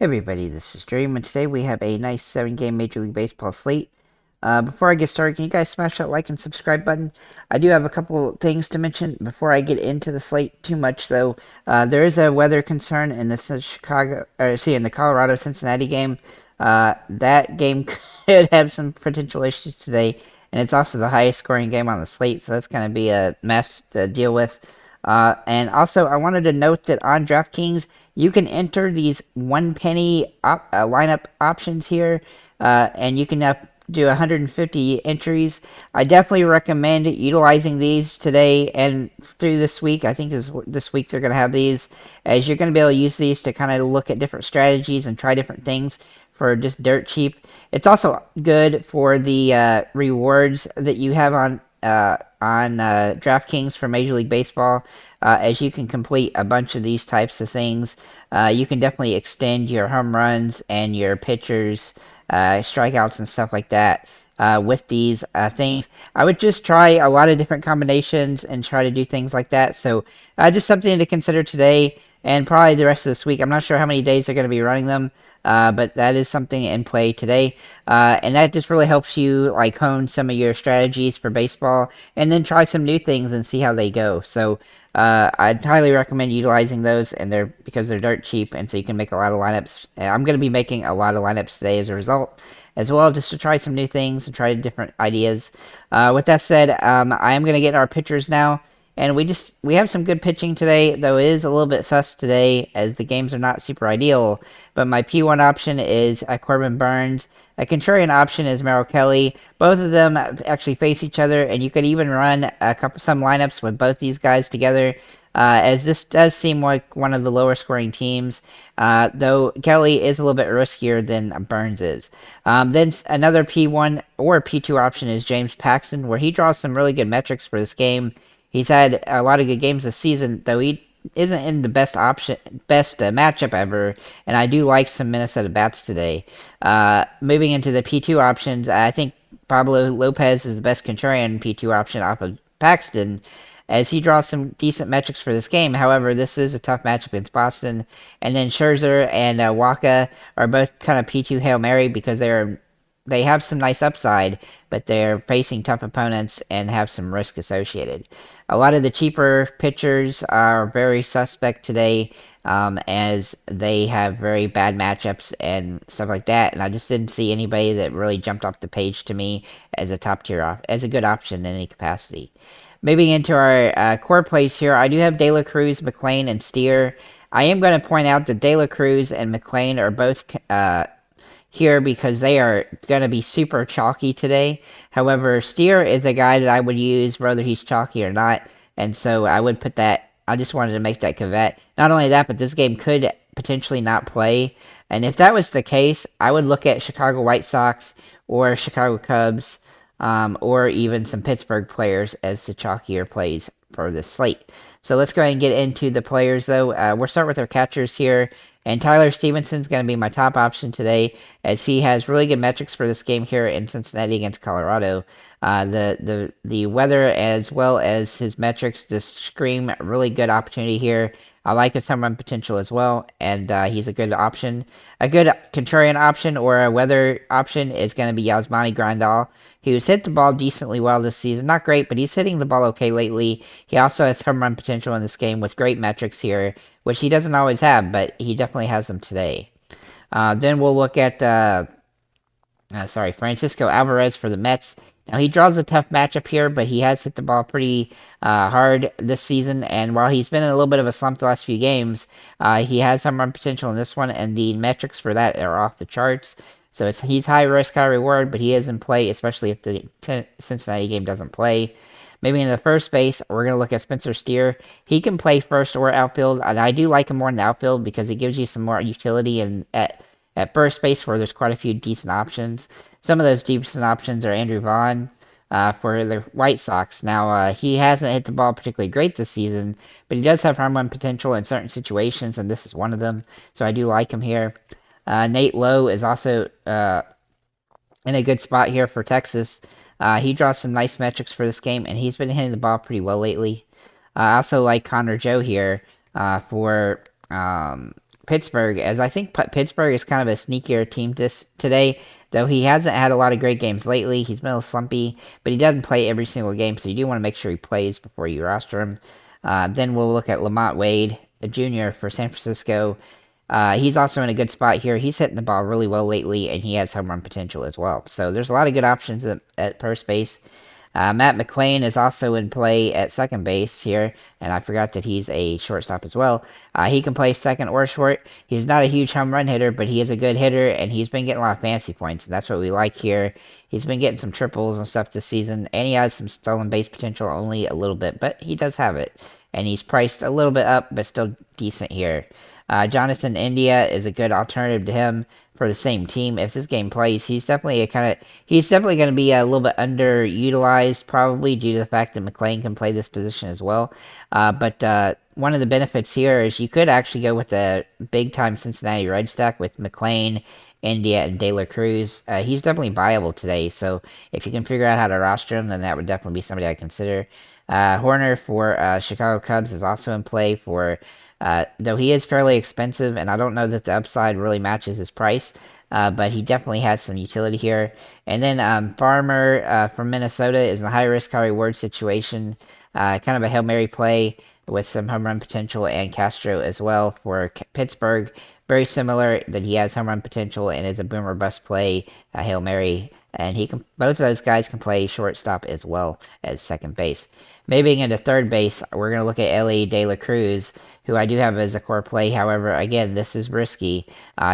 Hey everybody, this is Dream, and today we have a nice 7-game Major League Baseball slate. Before I get started, can you guys smash that like and subscribe button? I do have a couple things to mention before I get into the slate too much, though. There is a weather concern in in the Colorado-Cincinnati game. That game could have some potential issues today, and it's also the highest scoring game on the slate, so that's going to be a mess to deal with. And also, I wanted to note that on DraftKings, you can enter these one penny lineup options here, and you can do 150 entries. I definitely recommend utilizing these today and through this week. I think this week they're going to have these, as you're going to be able to use these to kind of look at different strategies and try different things for just dirt cheap. It's also good for the rewards that you have on DraftKings for Major League Baseball. As you can complete a bunch of these types of things, you can definitely extend your home runs and your pitchers, strikeouts, and stuff like that with these things. I would just try a lot of different combinations and try to do things like that. So just something to consider today and probably the rest of this week. I'm not sure how many days they're going to be running them. But that is something in play today, and that just really helps you like hone some of your strategies for baseball, and then try some new things and see how they go. So I'd highly recommend utilizing those, and because they're dirt cheap, and so you can make a lot of lineups. I'm going to be making a lot of lineups today as a result, as well, just to try some new things and try different ideas. With that said, I am going to get our pitchers now. And we have some good pitching today, though it is a little bit sus today as the games are not super ideal. But my P1 option is Corbin Burnes. A contrarian option is Merrill Kelly. Both of them actually face each other, and you could even run some lineups with both these guys together. As this does seem like one of the lower scoring teams, though Kelly is a little bit riskier than Burnes is. Then another P1 or P2 option is James Paxton, where he draws some really good metrics for this game. He's had a lot of good games this season, though he isn't in the best matchup ever, and I do like some Minnesota bats today. Moving into the P2 options, I think Pablo Lopez is the best contrarian P2 option off of Paxton, as he draws some decent metrics for this game. However, this is a tough matchup against Boston, and then Scherzer and Waka are both kind of P2 Hail Mary because they have some nice upside, but they're facing tough opponents and have some risk associated. A lot of the cheaper pitchers are very suspect today, as they have very bad matchups and stuff like that. And I just didn't see anybody that really jumped off the page to me as a top tier, as a good option in any capacity. Moving into our core plays here, I do have De La Cruz, McLean, and Steer. I am going to point out that De La Cruz and McLean are both here because they are going to be super chalky today. However, Steer is a guy that I would use whether he's chalky or not, and so I would put that. I just wanted to make that caveat. Not only that, but this game could potentially not play, and if that was the case, I would look at Chicago White Sox or Chicago Cubs, or even some Pittsburgh players as the chalkier plays for this slate. So let's go ahead and get into the players, though. We'll start with our catchers here. And Tyler Stevenson's going to be my top option today, as he has really good metrics for this game here in Cincinnati against Colorado. The weather as well as his metrics just scream really good opportunity here. I like his home run potential as well, and he's a good option. A good contrarian option or a weather option is going to be Yasmani Grandal. He was hit the ball decently well this season. Not great, but he's hitting the ball okay lately. He also has home run potential in this game with great metrics here, which he doesn't always have, but he definitely has them today. Then we'll look at Francisco Alvarez for the Mets. Now, he draws a tough matchup here, but he has hit the ball pretty hard this season, and while he's been in a little bit of a slump the last few games, he has some run potential in this one, and the metrics for that are off the charts. So he's high risk, high reward, but he is in play, especially if the Cincinnati game doesn't play. Maybe in the first base, we're going to look at Spencer Steer. He can play first or outfield, and I do like him more in the outfield because it gives you some more utility at first base where there's quite a few decent options. Some of those decent options are Andrew Vaughn for the White Sox. Now, he hasn't hit the ball particularly great this season, but he does have home run potential in certain situations, and this is one of them, so I do like him here. Nate Lowe is also in a good spot here for Texas. He draws some nice metrics for this game, and he's been hitting the ball pretty well lately. I also like Connor Joe here for Pittsburgh, as I think Pittsburgh is kind of a sneakier team today. Though he hasn't had a lot of great games lately, he's been a little slumpy, but he doesn't play every single game, so you do want to make sure he plays before you roster him. Then we'll look at Lamont Wade, a junior for San Francisco. He's also in a good spot here. He's hitting the ball really well lately, and he has home run potential as well. So there's a lot of good options at first base. Matt McLain is also in play at second base here, and I forgot that he's a shortstop as well. He can play second or short. He's not a huge home run hitter, but he is a good hitter, and he's been getting a lot of fantasy points, and that's what we like here. He's been getting some triples and stuff this season, and he has some stolen base potential, only a little bit, but he does have it. And he's priced a little bit up, but still decent here. Jonathan India is a good alternative to him for the same team. If this game plays, he's definitely going to be a little bit underutilized, probably due to the fact that McLain can play this position as well. But one of the benefits here is you could actually go with a big time Cincinnati Red stack with McLain, India, and De La Cruz. He's definitely viable today, so if you can figure out how to roster him, then that would definitely be somebody I'd consider. Horner for Chicago Cubs is also in play for. Though he is fairly expensive, and I don't know that the upside really matches his price, but he definitely has some utility here. And then Farmer from Minnesota is in a high risk, high reward situation, kind of a Hail Mary play with some home run potential, and Castro as well for Pittsburgh. Very similar, that he has home run potential and is a boomer bust play, Hail Mary, and both of those guys can play shortstop as well as second base. Moving into third base, we're going to look at Elly De La Cruz, who I do have as a core play. However, again, this is risky.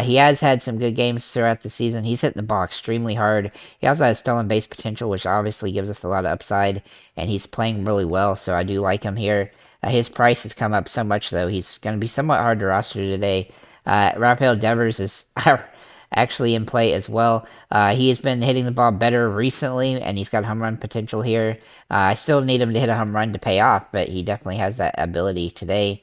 He has had some good games throughout the season. He's hitting the ball extremely hard. He also has stolen base potential, which obviously gives us a lot of upside, and he's playing really well, so I do like him here. His price has come up so much, though. He's going to be somewhat hard to roster today. Rafael Devers is actually in play as well. He has been hitting the ball better recently, and he's got home run potential here. I still need him to hit a home run to pay off, but he definitely has that ability today.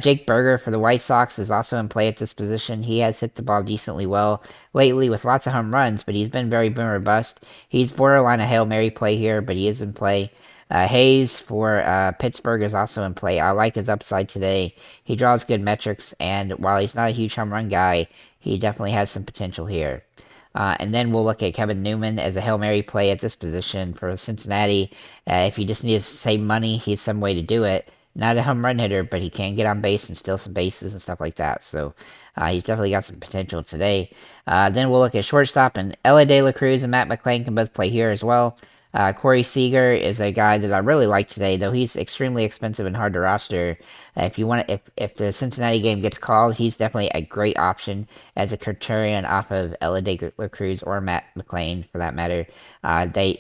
Jake Berger for the White Sox is also in play at this position. He has hit the ball decently well lately with lots of home runs, but he's been very boomer bust. He's borderline a Hail Mary play here, but he is in play. Hayes for Pittsburgh is also in play. I like his upside today. He draws good metrics, and while he's not a huge home run guy, he definitely has some potential here. And then we'll look at Kevin Newman as a Hail Mary play at this position for Cincinnati. If you just need to save money, he's some way to do it. Not a home run hitter, but he can get on base and steal some bases and stuff like that. So he's definitely got some potential today. Then we'll look at shortstop, and Elly De La Cruz and Matt McLain can both play here as well. Corey Seager is a guy that I really like today, though he's extremely expensive and hard to roster. If the Cincinnati game gets called, he's definitely a great option as a contrarian off of Elly De La Cruz or Matt McLain, for that matter.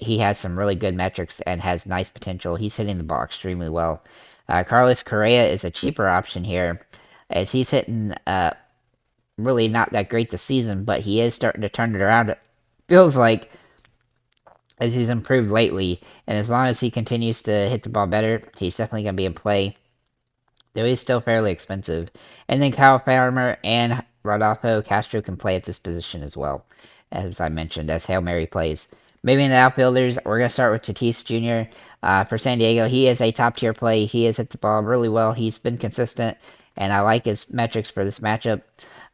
He has some really good metrics and has nice potential. He's hitting the ball extremely well. Carlos Correa is a cheaper option here, as he's hitting really not that great this season, but he is starting to turn it around. It feels like, as he's improved lately, and as long as he continues to hit the ball better, he's definitely going to be in play, though he's still fairly expensive. And then Kyle Farmer and Rodolfo Castro can play at this position as well, as I mentioned, as Hail Mary plays. Moving to outfielders, we're going to start with Tatis Jr. For San Diego. He is a top-tier play. He has hit the ball really well. He's been consistent, and I like his metrics for this matchup.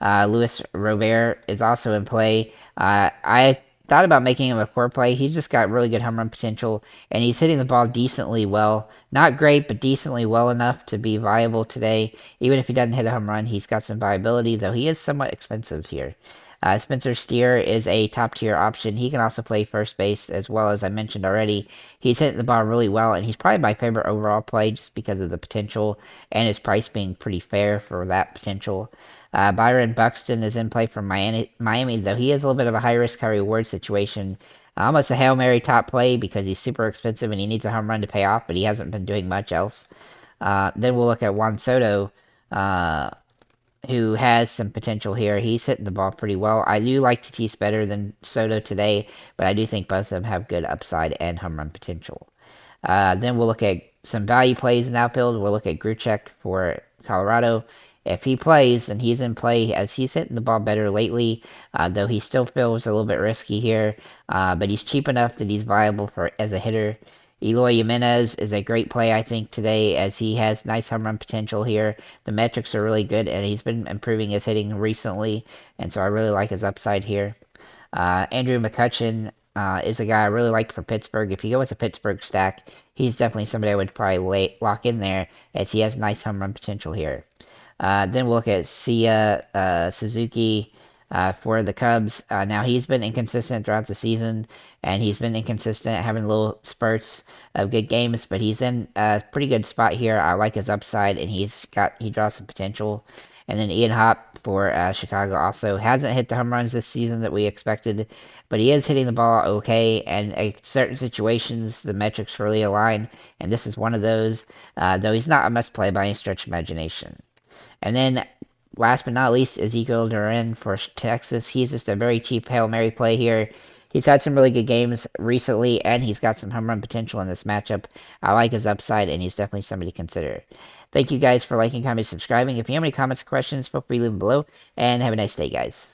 Luis Robert is also in play. I thought about making him a core play. He's just got really good home run potential, and he's hitting the ball decently well. Not great, but decently well enough to be viable today. Even if he doesn't hit a home run, he's got some viability, though he is somewhat expensive here. Spencer Steer is a top-tier option. He can also play first base, as well as I mentioned already. He's hitting the ball really well, and he's probably my favorite overall play just because of the potential and his price being pretty fair for that potential. Byron Buxton is in play from Miami, though he is a little bit of a high-risk, high-reward situation. Almost a Hail Mary top play because he's super expensive and he needs a home run to pay off, but he hasn't been doing much else. Then we'll look at Juan Soto, who has some potential here. He's hitting the ball pretty well. I do like Tatis better than Soto today, but I do think both of them have good upside and home run potential. Then we'll look at some value plays in the outfield. We'll look at Gruchek for Colorado. If he plays, then he's in play, as he's hitting the ball better lately, though he still feels a little bit risky here. But he's cheap enough that he's viable as a hitter. Eloy Jimenez is a great play, I think, today, as he has nice home run potential here. The metrics are really good, and he's been improving his hitting recently, and so I really like his upside here. Andrew McCutchen is a guy I really like for Pittsburgh. If you go with the Pittsburgh stack, he's definitely somebody I would probably lock in there, as he has nice home run potential here. Then we'll look at Sia Suzuki for the Cubs. Now, he's been inconsistent throughout the season, and he's been inconsistent, having little spurts of good games, but he's in a pretty good spot here. I like his upside, and he draws some potential. And then Ian Happ for Chicago also hasn't hit the home runs this season that we expected, but he is hitting the ball okay, and in certain situations the metrics really align, and this is one of those, though he's not a must-play by any stretch of imagination. And then, last but not least, Ezekiel Duran for Texas. He's just a very cheap Hail Mary play here. He's had some really good games recently, and he's got some home run potential in this matchup. I like his upside, and he's definitely somebody to consider. Thank you guys for liking, commenting, subscribing. If you have any comments or questions, feel free to leave them below, and have a nice day, guys.